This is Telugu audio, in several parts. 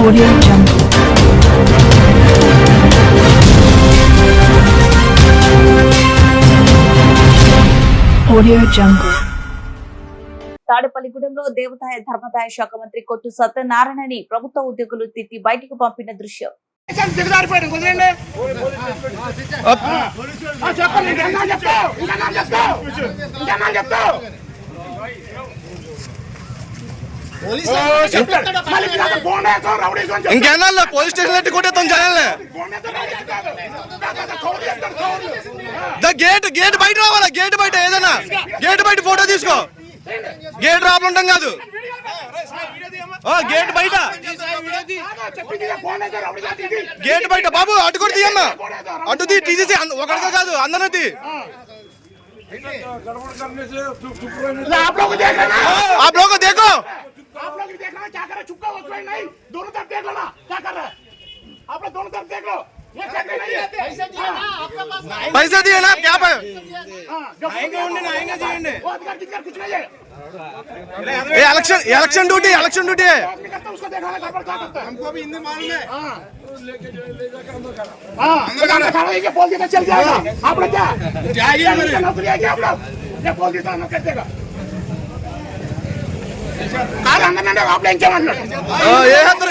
Audio Jungle. Audio Jungle. తాడేపల్లిగూడెంలో దేవాదాయ ధర్మాదాయ శాఖ మంత్రి కొట్టు సత్యనారాయణని ప్రభుత్వ ఉద్యోగులు తిట్టి బయటకు పంపిన దృశ్యం. ఇంకేనా పోలీస్ స్టేషన్ కొట్టేస్తాం జనాలే. గేట్ బయట రావాలా, గేట్ బయట ఏదైనా గేట్ బయట ఫోటో తీసుకో. గేట్ రాపలు ఉంటాం కాదు, గేట్ బయట గేట్ బయట బాబు అటు కూడా తీయమ్మా, అటు తీసేసి ఒకరితో కాదు అందరూ తీ. आप लोग को देखो, आप लोग देखना क्या कर रहे, चुपका वक्त नहीं, दोनों तरफ देख लो ना, क्या कर रहे हैं आप लोग, दोनों तरफ देख लो. ये क्या कर रही है, पैसे दिए ना क्या पे आएंगे वो अधिकार किसका कुछ नहीं है. इलेक्शन ड्यूटी है. आदमी करता है उसको देखना है, गड़बड़ क्या करता है, हमको भी हिंदी मालूम है. ये बोल देगा चल जाएगा. आप लोग क्या नौकरी है क्या आप लोग, ये बोल देता ना कर देगा.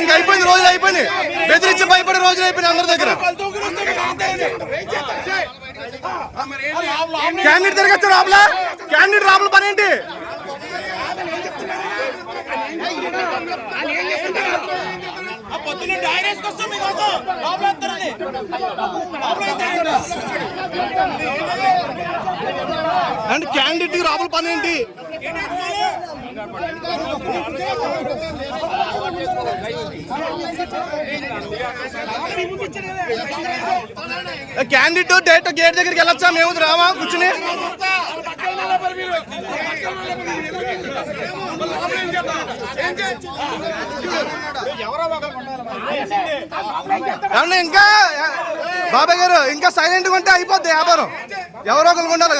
ఇంకా అయిపోయింది, రోజులు అయిపోయింది, బెదిరించి భయపడే రోజులు అయిపోయింది అందరి దగ్గర. క్యాండిడేట్ తిరగచ్చు రాబులా, క్యాండిడేట్ రాబుల పని ఏంటి? అండ్ క్యాండిడేట్ రాబుల పని ఏంటి? క్యాండిడేట్ డైరెక్ట్ గేట్ దగ్గరికి వెళ్ళొచ్చా? మేము రామా కూర్చుని ఏమన్నా ఇంకా బాబాయ్ గారు ఇంకా సైలెంట్ గా ఉంటే అయిపోద్ది వ్యాపారం. ఎవరో ఒకరు ఉండాలి.